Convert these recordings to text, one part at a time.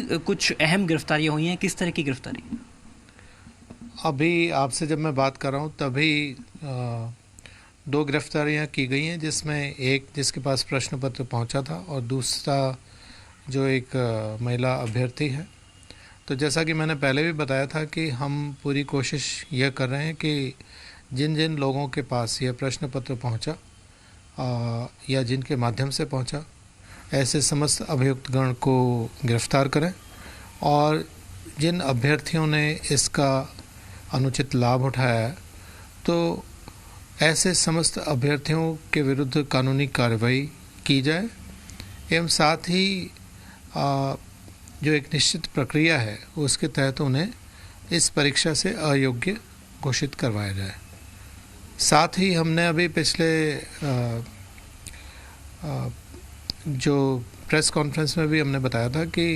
कुछ अहम गिरफ्तारियां हुई हैं, किस तरह की गिरफ्तारी? अभी आपसे जब मैं बात कर रहा हूँ तभी दो गिरफ्तारियां की गई हैं, जिसमें एक जिसके पास प्रश्न पत्र पहुंचा था और दूसरा जो एक महिला अभ्यर्थी है। तो जैसा कि मैंने पहले भी बताया था कि हम पूरी कोशिश यह कर रहे हैं कि जिन जिन लोगों के पास यह प्रश्न पत्र पहुंचा या जिनके माध्यम से पहुंचा, ऐसे समस्त अभियुक्त गण को गिरफ्तार करें और जिन अभ्यर्थियों ने इसका अनुचित लाभ उठाया है तो ऐसे समस्त अभ्यर्थियों के विरुद्ध कानूनी कार्रवाई की जाए एवं साथ ही जो एक निश्चित प्रक्रिया है उसके तहत उन्हें इस परीक्षा से अयोग्य घोषित करवाया जाए। साथ ही हमने अभी पिछले जो प्रेस कॉन्फ्रेंस में भी हमने बताया था कि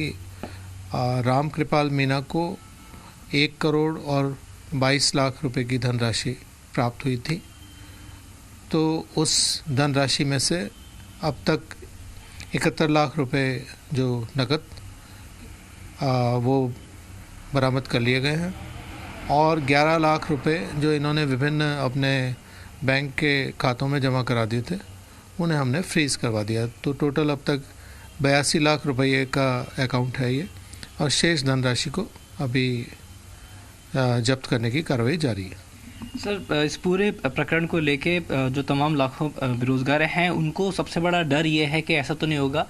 राम कृपाल मीना को 1 करोड़ और 22 लाख रुपए की धनराशि प्राप्त हुई थी। तो उस धनराशि में से अब तक 71 लाख रुपए जो नकद वो बरामद कर लिए गए हैं और 11 लाख रुपए जो इन्होंने विभिन्न अपने बैंक के खातों में जमा करा दिए थे उन्हें हमने फ्रीज़ करवा दिया। तो टोटल अब तक 82 लाख रुपये का अकाउंट है ये, और शेष धनराशि को अभी जब्त करने की कार्रवाई जारी है। सर, इस पूरे प्रकरण को लेके जो तमाम लाखों बेरोजगार हैं उनको सबसे बड़ा डर ये है कि ऐसा तो नहीं होगा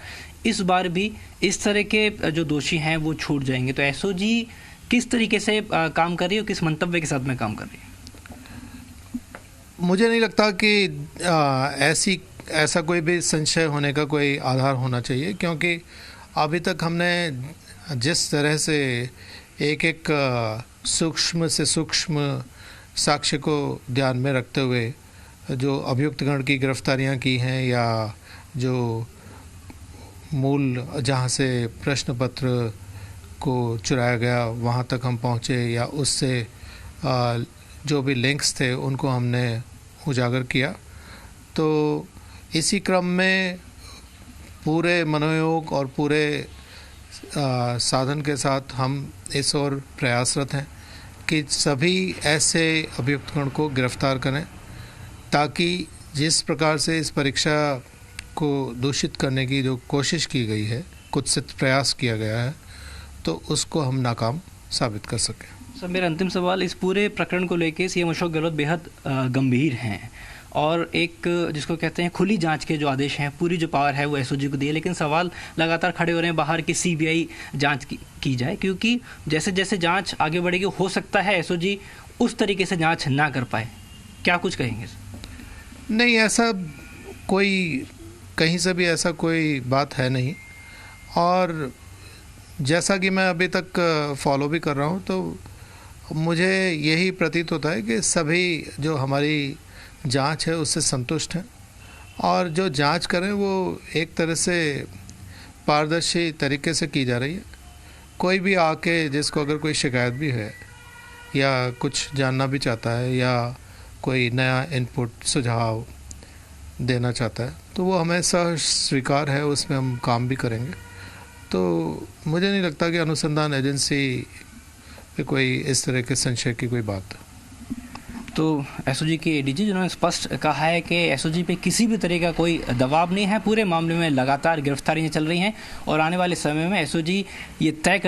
इस बार भी इस तरह के जो दोषी हैं वो छूट जाएंगे। तो एसओजी किस तरीके से काम कर रही है और किस मंतव्य के साथ में काम कर रही है? मुझे नहीं लगता कि ऐसा कोई भी संशय होने का कोई आधार होना चाहिए, क्योंकि अभी तक हमने जिस तरह से एक सूक्ष्म से सूक्ष्म साक्ष्य को ध्यान में रखते हुए जो अभियुक्त गण की गिरफ्तारियां की हैं या जो मूल जहां से प्रश्न पत्र को चुराया गया वहां तक हम पहुंचे या उससे जो भी लिंक्स थे उनको हमने उजागर किया, तो इसी क्रम में पूरे मनोयोग और पूरे साधन के साथ हम इस ओर प्रयासरत हैं कि सभी ऐसे अभियुक्तगण को गिरफ्तार करें ताकि जिस प्रकार से इस परीक्षा को दूषित करने की जो कोशिश की गई है, कुत्सित प्रयास किया गया है, तो उसको हम नाकाम साबित कर सकें। सर, मेरा अंतिम सवाल, इस पूरे प्रकरण को लेके सीएम अशोक गहलोत बेहद गंभीर हैं और एक जिसको कहते हैं खुली जांच के जो आदेश हैं, पूरी जो पावर है वो एसओजी को दी है, लेकिन सवाल लगातार खड़े हो रहे हैं बाहर की सीबीआई जांच की जाए, क्योंकि जैसे जैसे जांच आगे बढ़ेगी हो सकता है एसओजी उस तरीके से जांच ना कर पाए। क्या कुछ कहेंगे? नहीं, ऐसा कोई कहीं से भी ऐसा कोई बात है नहीं, और जैसा कि मैं अभी तक फॉलो भी कर रहा हूँ तो मुझे यही प्रतीत होता है कि सभी जो हमारी जांच है उससे संतुष्ट हैं और जो जांच करें वो एक तरह से पारदर्शी तरीके से की जा रही है। कोई भी आके जिसको अगर कोई शिकायत भी है या कुछ जानना भी चाहता है या कोई नया इनपुट सुझाव देना चाहता है तो वो हमें स्वीकार है, उसमें हम काम भी करेंगे। तो मुझे नहीं लगता कि अनुसंधान एजेंसी पे कोई इस तरह के संशय की कोई बात है। तो एसओजी के एडीजी जिन्होंने स्पष्ट कहा है कि एसओजी पे किसी भी तरह का कोई दबाव नहीं है, पूरे मामले में लगातार गिरफ्तारियां चल रही हैं और आने वाले समय में एसओजी ये तय